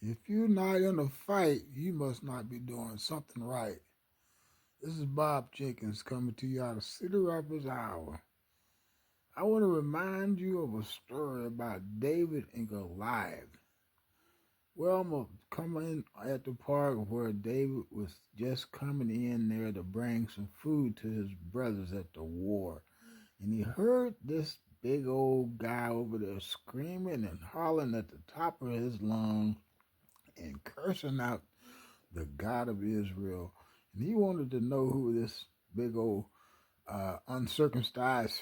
If you're not in a fight, you must not be doing something right. This is Bob Jenkins coming to you out of Cedar Rapids, Iowa. I want to remind you of a story about David and Goliath. Well, I'm going to come in at the part where David was just coming in there to bring some food to his brothers at the war. And he heard this big old guy over there screaming and hollering at the top of his lungs and cursing out the God of Israel. And he wanted to know who this big old uncircumcised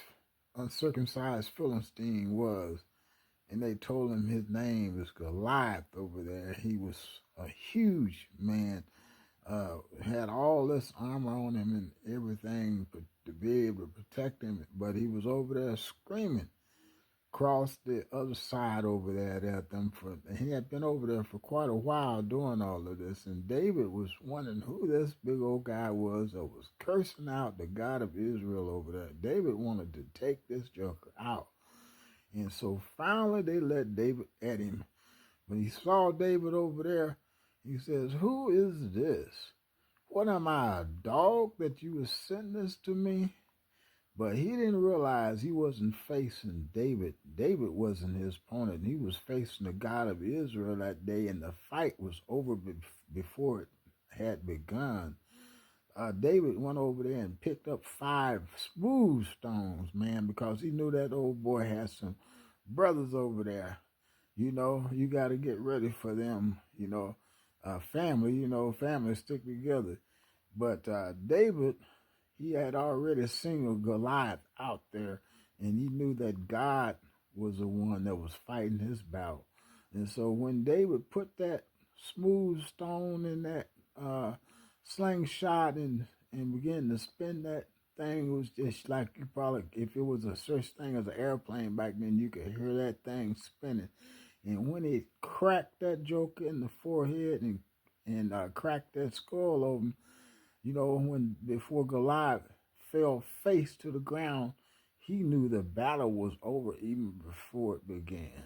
Philistine was. And they told him his name is Goliath over there. He was a huge man, had all this armor on him and everything to be able to protect him. But he was over there screaming, crossed the other side over there at them. He had been over there for quite a while doing all of this. And David was wondering who this big old guy was that was cursing out the God of Israel over there. David wanted to take this joker out. And so finally they let David at him. When he saw David over there, he says, "Who is this? What am I, a dog that you would send this to me?" But he didn't realize he wasn't facing David. David wasn't his opponent. He was facing the God of Israel that day, and the fight was over before it had begun. David went over there and picked up 5 smooth stones, man, because he knew that old boy had some brothers over there. You know, you got to get ready for them, family, families stick together. But David, he had already singled Goliath out there, and he knew that God was the one that was fighting his battle. And so when David put that smooth stone in that slingshot and began to spin that thing, it was just like you probably, if it was a such thing as an airplane back then, you could hear that thing spinning. And when it cracked that joker in the forehead and cracked that skull open, when before Goliath fell face to the ground, he knew the battle was over even before it began.